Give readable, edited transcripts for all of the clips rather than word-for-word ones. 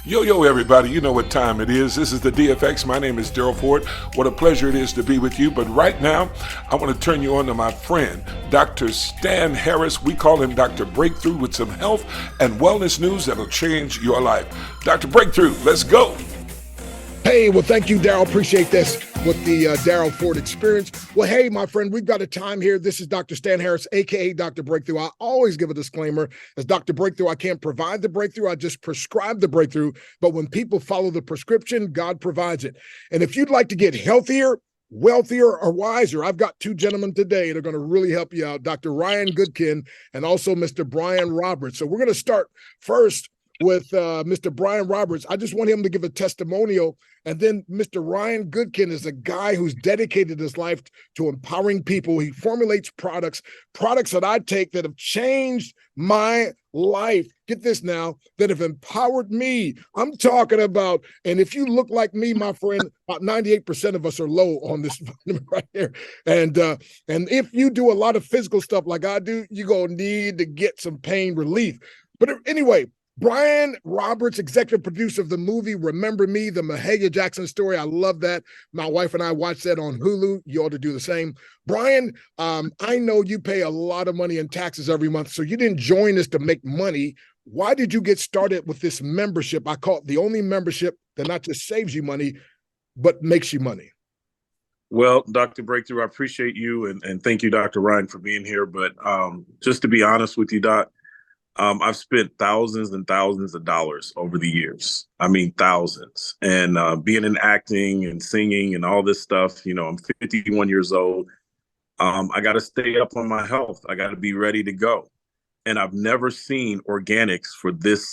Yo, everybody, you know what time it is. This is the DFX. My name is Daryl Ford. What a pleasure it is to be with you. But right now, I want to turn you on to my friend, Dr. Stan Harris. We call him Dr. Breakthrough, with some health and wellness news that'll change your life. Dr. Breakthrough, let's go. Hey, well, thank you, Daryl. Appreciate this with the Daryl Ford Experience. Well, hey, my friend, we've got a time here. This is Dr. Stan Harris, a.k.a. Dr. Breakthrough. I always give a disclaimer. As Dr. Breakthrough, I can't provide the breakthrough. I just prescribe the breakthrough. But when people follow the prescription, God provides it. And if you'd like to get healthier, wealthier, or wiser, I've got two gentlemen today that are going to really help you out, Dr. Ryan Goodkin and also Mr. Brian Roberts. So we're going to start first with Mr. Brian Roberts. I just want him to give a testimonial. And then Mr. Ryan Goodkin is a guy who's dedicated his life to empowering people. He formulates products that I take that have changed my life. Get this now, that have empowered me. I'm talking about, and if you look like me, my friend, about 98% of us are low on this right here. And if you do a lot of physical stuff like I do, you're going to need to get some pain relief. But anyway, Brian Roberts, executive producer of the movie Remember Me, the Mahalia Jackson story. I love that. My wife and I watched that on Hulu. You ought to do the same. Brian, I know you pay a lot of money in taxes every month, so you didn't join us to make money. Why did you get started with this membership? I call it the only membership that not just saves you money, but makes you money. Well, Dr. Breakthrough, I appreciate you, and thank you, Dr. Ryan, for being here. But just to be honest with you, Doc, I've spent thousands and thousands of dollars over the years. I mean, thousands. And being in acting and singing and all this stuff, you know, I'm 51 years old. I got to stay up on my health. I got to be ready to go. And I've never seen organics for this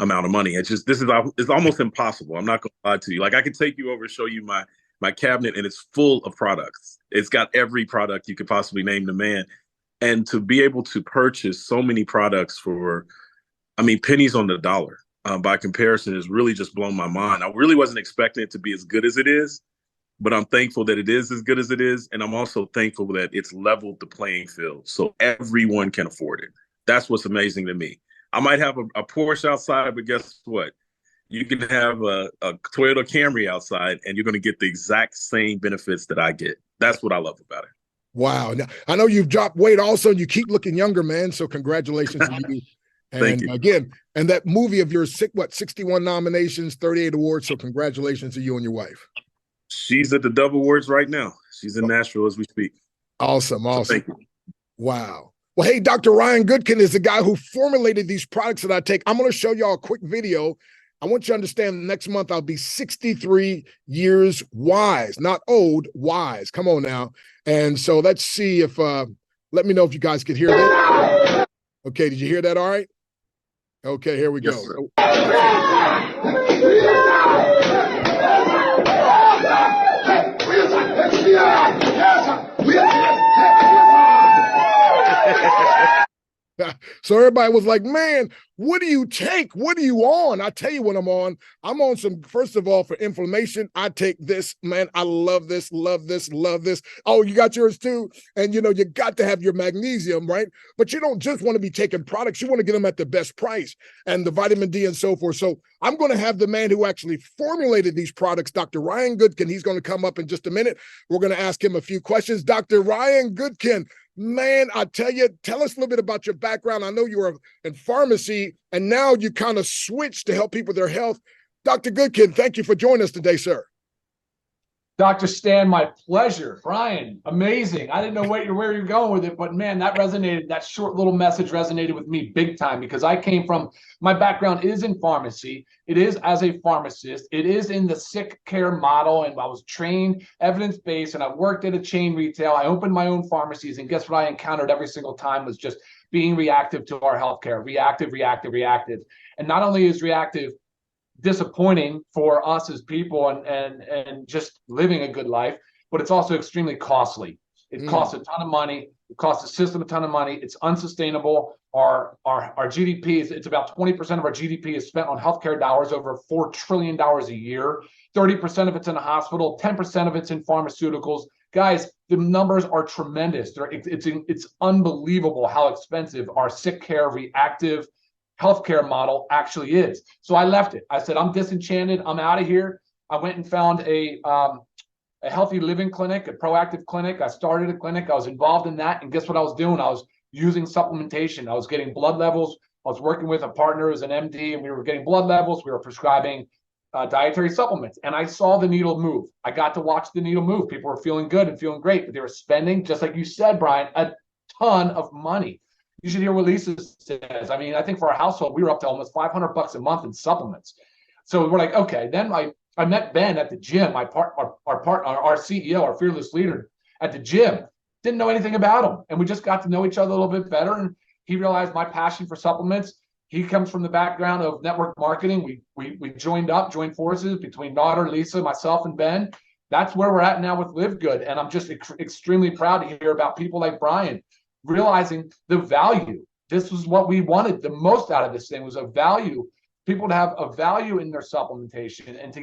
amount of money. It's almost impossible. I'm not going to lie to you. Like, I could take you over and show you my cabinet, and it's full of products. It's got every product you could possibly name to man. And to be able to purchase so many products for, pennies on the dollar by comparison has really just blown my mind. I really wasn't expecting it to be as good as it is, but I'm thankful that it is as good as it is. And I'm also thankful that it's leveled the playing field so everyone can afford it. That's what's amazing to me. I might have a Porsche outside, but guess what? You can have a Toyota Camry outside and you're going to get the exact same benefits that I get. That's what I love about it. Wow. Now, I know you've dropped weight also, and you keep looking younger, man. So congratulations to you. And Thank you. Again, and that movie of yours, 61 nominations, 38 awards. So congratulations to you and your wife. She's at the Dove Awards right now. She's in Nashville as we speak. Awesome. So thank you. Wow. Well, hey, Dr. Ryan Goodkin is the guy who formulated these products that I take. I'm going to show y'all a quick video. I want you to understand next month I'll be 63 years wise, not old, wise. Come on now. And so let's see if, let me know if you guys could hear that. Okay, did you hear that all right? Okay, here we go. So everybody was like, man, what do you take? What are you on? I tell you what I'm on. I'm on some, first of all, for inflammation. I take this, man. I love this, love this, love this. Oh, you got yours too? And you know, you got to have your magnesium, right? But you don't just want to be taking products. You want to get them at the best price and the vitamin D and so forth. So I'm going to have the man who actually formulated these products, Dr. Ryan Goodkin. He's going to come up in just a minute. We're going to ask him a few questions. Dr. Ryan Goodkin, man, I tell you, tell us a little bit about your background. I know you were in pharmacy, and now you kind of switched to help people with their health. Dr. Goodkin, thank you for joining us today, sir. Dr. Stan, my pleasure. Brian, amazing. I didn't know where you're going with it, but man, that resonated. That short little message resonated with me big time because I came from, my background is in pharmacy. It is as a pharmacist. It is in the sick care model, and I was trained evidence-based, and I worked at a chain retail. I opened my own pharmacies, and guess what I encountered every single time was just being reactive to our healthcare. Reactive. And not only is reactive disappointing for us as people and just living a good life, but it's also extremely costly. It costs a ton of money. It costs the system a ton of money. It's unsustainable. Our GDP it's about 20% of our GDP is spent on healthcare dollars, over $4 trillion a year. 30% of it's in a hospital, 10% of it's in pharmaceuticals. Guys, the numbers are tremendous. It's unbelievable how expensive our sick care, reactive healthcare model actually is. So I left it. I said, I'm disenchanted. I'm out of here. I went and found a healthy living clinic, a proactive clinic. I started a clinic. I was involved in that. And guess what I was doing? I was using supplementation. I was getting blood levels. I was working with a partner who's an MD, and we were getting blood levels. We were prescribing dietary supplements. And I saw the needle move. I got to watch the needle move. People were feeling good and feeling great, but they were spending, just like you said, Brian, a ton of money. You should hear what Lisa says. I mean, I think for our household, we were up to almost $500 a month in supplements. So we're like, okay. Then I met Ben at the gym, our CEO, our fearless leader at the gym. Didn't know anything about him. And we just got to know each other a little bit better. And he realized my passion for supplements. He comes from the background of network marketing. We joined forces between Nader, Lisa, myself, and Ben. That's where we're at now with Live Good. And I'm just extremely proud to hear about people like Brian realizing the value. This was what we wanted the most out of this thing, was a value, people to have a value in their supplementation and to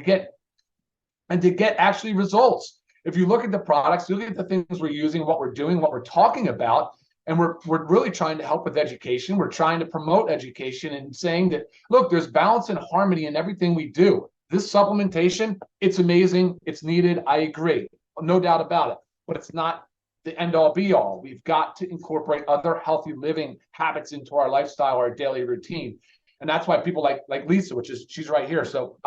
get actually results. If you look at the products, you look at the things we're using, what we're doing, what we're talking about, and we're really trying to help with education. We're trying to promote education and saying that, look, there's balance and harmony in everything we do. This supplementation, it's amazing, it's needed, I agree, no doubt about it, but it's not the end all be all. We've got to incorporate other healthy living habits into our lifestyle, our daily routine. And that's why people like Lisa, she's right here. So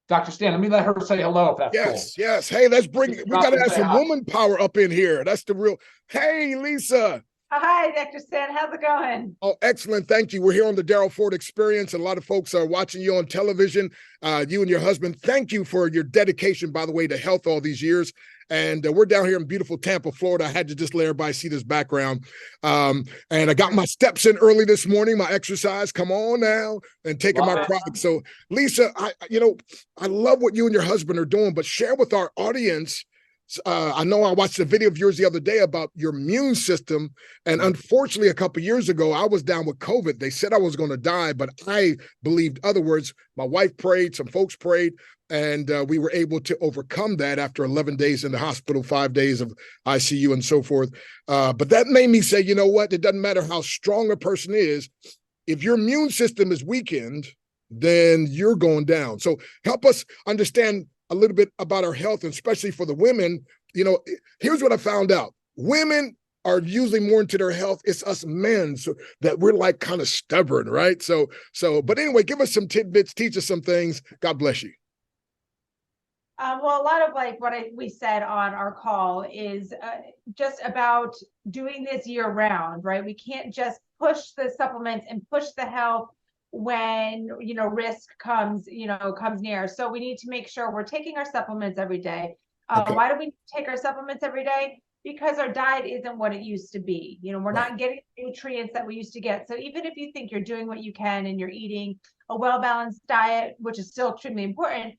Dr. Stan, let me let her say hello if that's cool. Yes. Hey, we got to have some woman power up in here. That's the real. Hey, Lisa. Hi, Dr. Stan. How's it going? Oh, excellent. Thank you. We're here on the Daryl Ford Experience. A lot of folks are watching you on television. You and your husband, thank you for your dedication, by the way, to health all these years. And we're down here in beautiful Tampa, Florida. I had to just let everybody see this background. And I got my steps in early this morning, my exercise. Come on now, and taking my product. So, Lisa, I love what you and your husband are doing, but share with our audience. I know I watched a video of yours the other day about your immune system. And unfortunately, a couple of years ago, I was down with COVID. They said I was going to die, but I believed other words. My wife prayed, some folks prayed, and we were able to overcome that after 11 days in the hospital, 5 days of ICU and so forth. But that made me say, you know what? It doesn't matter how strong a person is. If your immune system is weakened, then you're going down. So help us understand a little bit about our health, and especially for the women. Here's what I found out. Women are usually more into their health. It's us men so that we're like kind of stubborn, right? But anyway, give us some tidbits, teach us some things. God bless you. Well, a lot of like what we said on our call is just about doing this year round, right? We can't just push the supplements and push the health when risk comes near. So we need to make sure we're taking our supplements every day. Okay. Why do we take our supplements every day? Because our diet isn't what it used to be. We're not getting nutrients that we used to get. So even if you think you're doing what you can and you're eating a well-balanced diet, which is still extremely important,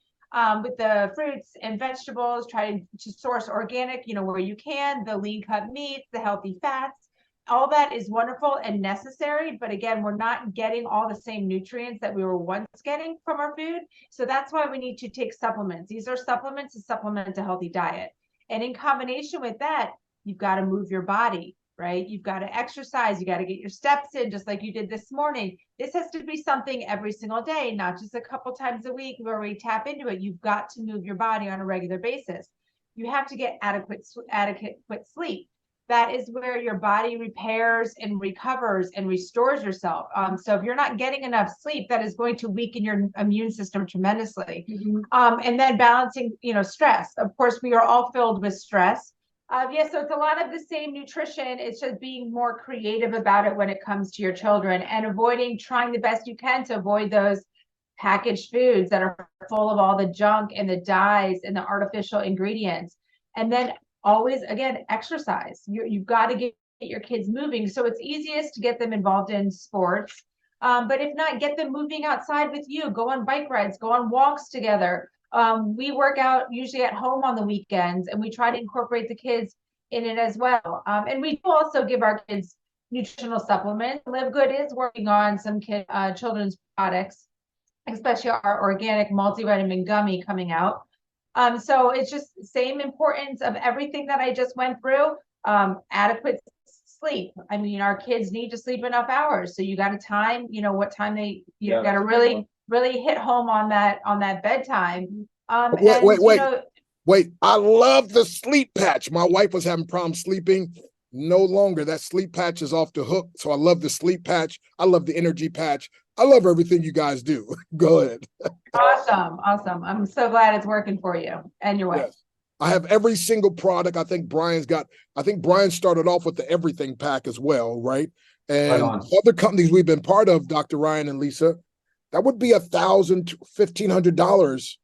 with the fruits and vegetables, try to source organic, where you can, the lean cut meats, the healthy fats. All that is wonderful and necessary, but again, we're not getting all the same nutrients that we were once getting from our food. So that's why we need to take supplements. These are supplements to supplement a healthy diet. And in combination with that, you've got to move your body, right? You've got to exercise. You got to get your steps in, just like you did this morning. This has to be something every single day, not just a couple times a week where we tap into it. You've got to move your body on a regular basis. You have to get adequate sleep. That is where your body repairs and recovers and restores yourself. So if you're not getting enough sleep, that is going to weaken your immune system tremendously. And then balancing, stress. Of course, we are all filled with stress. So it's a lot of the same nutrition. It's just being more creative about it when it comes to your children and trying the best you can to avoid those packaged foods that are full of all the junk and the dyes and the artificial ingredients. And then always, again, exercise. You've got to get your kids moving. So it's easiest to get them involved in sports. But if not, get them moving outside with you. Go on bike rides, go on walks together. We work out usually at home on the weekends, and we try to incorporate the kids in it as well. And we do also give our kids nutritional supplements. Live Good is working on some children's products, especially our organic multivitamin gummy coming out. So it's just same importance of everything that I just went through. Adequate sleep. I mean, our kids need to sleep enough hours. So you got to time, what time you got to really, really hit home on that bedtime. Wait. I love the sleep patch. My wife was having problems sleeping. No longer. That sleep patch is off the hook. So I love the sleep patch. I love the energy patch. I love everything you guys do. Go ahead. Awesome. I'm so glad it's working for you and your wife. Yes. I have every single product. I think Brian started off with the everything pack as well, right? And other companies we've been part of, Dr. Ryan and Lisa, that would be $1,000, $1,500.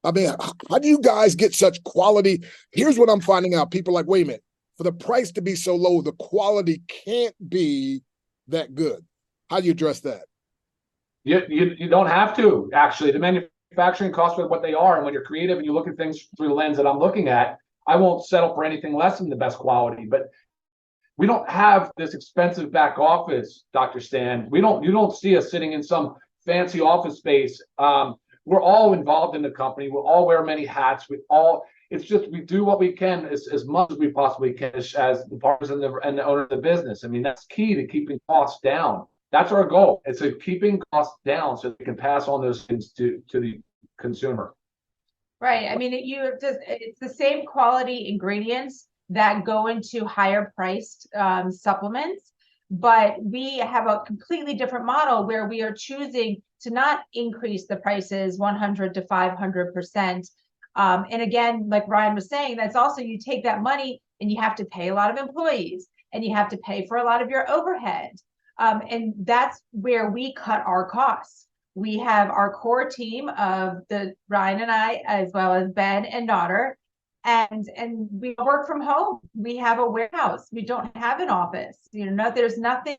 I mean, how do you guys get such quality? Here's what I'm finding out. People are like, wait a minute, for the price to be so low, the quality can't be that good. How do you address that? You don't have to, actually. The manufacturing costs are what they are. And when you're creative and you look at things through the lens that I'm looking at, I won't settle for anything less than the best quality. But we don't have this expensive back office, Dr. Stan. You don't see us sitting in some fancy office space. We're all involved in the company. We all wear many hats. It's just we do what we can as much as we possibly can as the partners and the owner of the business. I mean, that's key to keeping costs down. That's our goal. It's keeping costs down so they can pass on those things to the consumer. Right. I mean, it's the same quality ingredients that go into higher priced supplements, but we have a completely different model where we are choosing to not increase the prices 100 to 500%. And again, like Ryan was saying, that's also, you take that money and you have to pay a lot of employees and you have to pay for a lot of your overhead. And that's where we cut our costs. We have our core team of Ryan and I, as well as Ben and Nodder, and we work from home. We have a warehouse. We don't have an office. There's nothing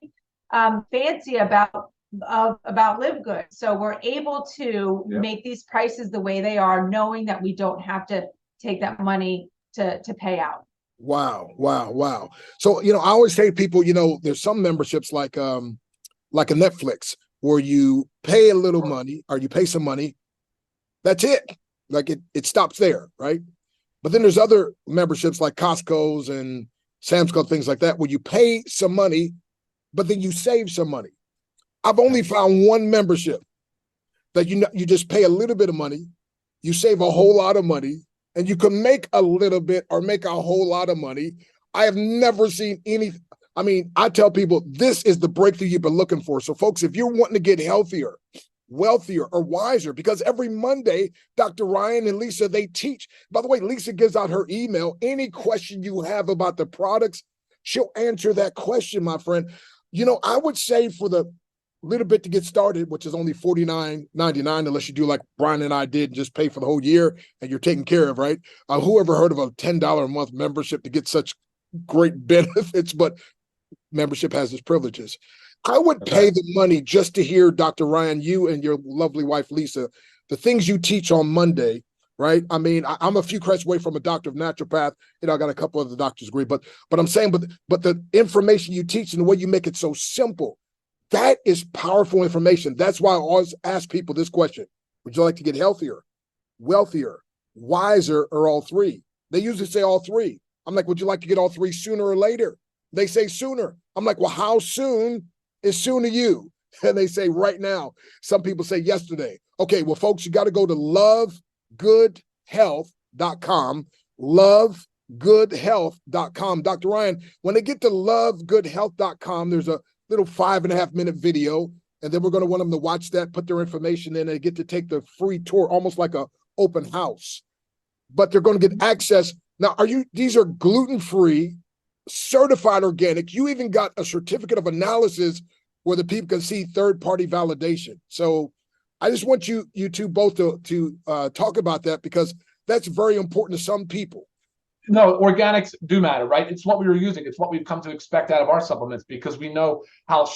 fancy about Live Good. So we're able to make these prices the way they are, knowing that we don't have to take that money to pay out. Wow. So, I always say to people, there's some memberships like a Netflix where you pay a little money or you pay some money. That's it. Like it stops there, right? But then there's other memberships like Costco's and Sam's Club, things like that, where you pay some money, but then you save some money. I've only found one membership that you just pay a little bit of money, you save a whole lot of money, and you can make a little bit or make a whole lot of money. I have never seen any. I mean, I tell people this is the breakthrough you've been looking for. So, folks, if you're wanting to get healthier, wealthier, or wiser, because every Monday, Dr. Ryan and Lisa, they teach. By the way, Lisa gives out her email. Any question you have about the products, she'll answer that question, my friend. I would say for the little bit to get started, which is only $49.99, unless you do like Brian and I did and just pay for the whole year and you're taken care of, right? Whoever heard of a $10 a month membership to get such great benefits, but membership has its privileges. I would pay the money just to hear, Dr. Ryan, you and your lovely wife, Lisa, the things you teach on Monday, right? I mean, I'm a few credits away from a doctor of naturopath. I got a couple of the doctor's degree, but I'm saying, but the information you teach and the way you make it so simple, that is powerful information. That's why I always ask people this question. Would you like to get healthier, wealthier, wiser, or all three? They usually say all three. I'm like, would you like to get all three sooner or later? They say sooner. I'm like, well, how soon is soon to you? And they say right now. Some people say yesterday. Okay, well, folks, you got to go to lovegoodhealth.com, lovegoodhealth.com. Dr. Ryan, when they get to lovegoodhealth.com, there's a little 5.5-minute video, and then we're going to want them to watch that, put their information in, and get to take the free tour, almost like a open house. But they're going to get access. Now, these are gluten-free, certified organic. You even got a certificate of analysis where the people can see third-party validation. So I just want you two both to talk about that, because that's very important to some people. No, organics do matter, right? It's what we were using. It's what we've come to expect out of our supplements, because we know how,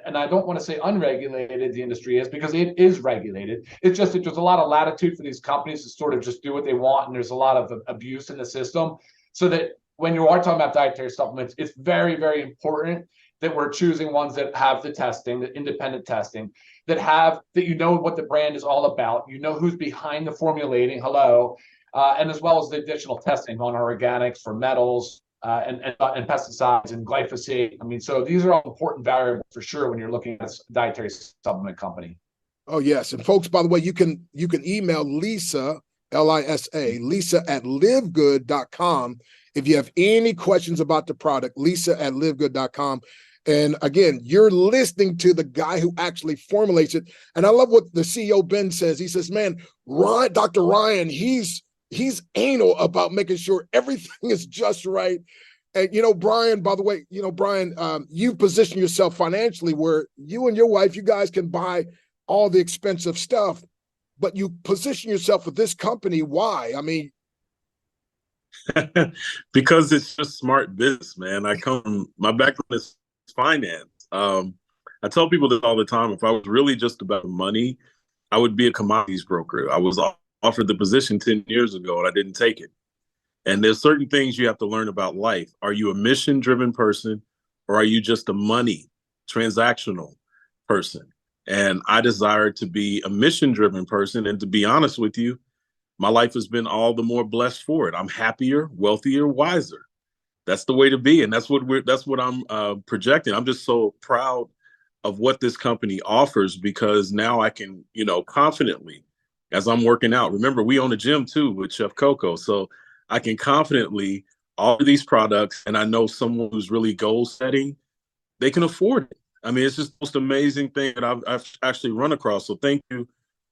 and I don't want to say unregulated the industry is, because it is regulated. It's just that there's a lot of latitude for these companies to sort of just do what they want, and there's a lot of abuse in the system. So that when you are talking about dietary supplements, it's very, very important that we're choosing ones that have the testing, the independent testing, that you know what the brand is all about, you know who's behind the formulating, and as well as the additional testing on our organics for metals, and pesticides and glyphosate. I mean, so these are all important variables for sure when you're looking at a dietary supplement company. Oh, yes. And folks, by the way, you can email Lisa, Lisa, Lisa at livegood.com. If you have any questions about the product, Lisa at livegood.com. And again, you're listening to the guy who actually formulates it. And I love what the CEO, Ben, says. He says, man, Dr. Ryan, he's anal about making sure everything is just right. And, Brian, by the way, Brian, you position yourself financially where you and your wife, you guys can buy all the expensive stuff, but you position yourself with this company. Why? I mean, because it's just smart business, man. My background is finance. I tell people this all the time. If I was really just about money, I would be a commodities broker. I was offered the position 10 years ago and I didn't take it. And there's certain things you have to learn about life. Are you a mission-driven person or are you just a money transactional person? And I desire to be a mission-driven person. And to be honest with you, my life has been all the more blessed for it. I'm happier, wealthier, wiser. That's the way to be. And that's what I'm projecting. I'm just so proud of what this company offers because now I can, confidently, as I'm working out. Remember, we own a gym too with Chef Coco. So I can confidently offer these products. And I know someone who's really goal setting, they can afford it. I mean, it's just the most amazing thing that I've actually run across. So thank you,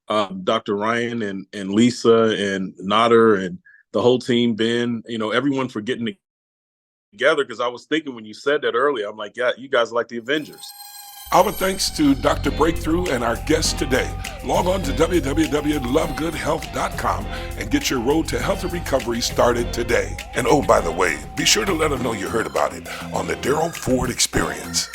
Dr. Ryan and Lisa and Nader and the whole team, Ben, everyone for getting together. Because I was thinking when you said that earlier, I'm like, yeah, you guys are like the Avengers. Our thanks to Dr. Breakthrough and our guest today. Log on to www.lovegoodhealth.com and get your road to health and recovery started today. And oh, by the way, be sure to let them know you heard about it on the Daryl Ford Experience.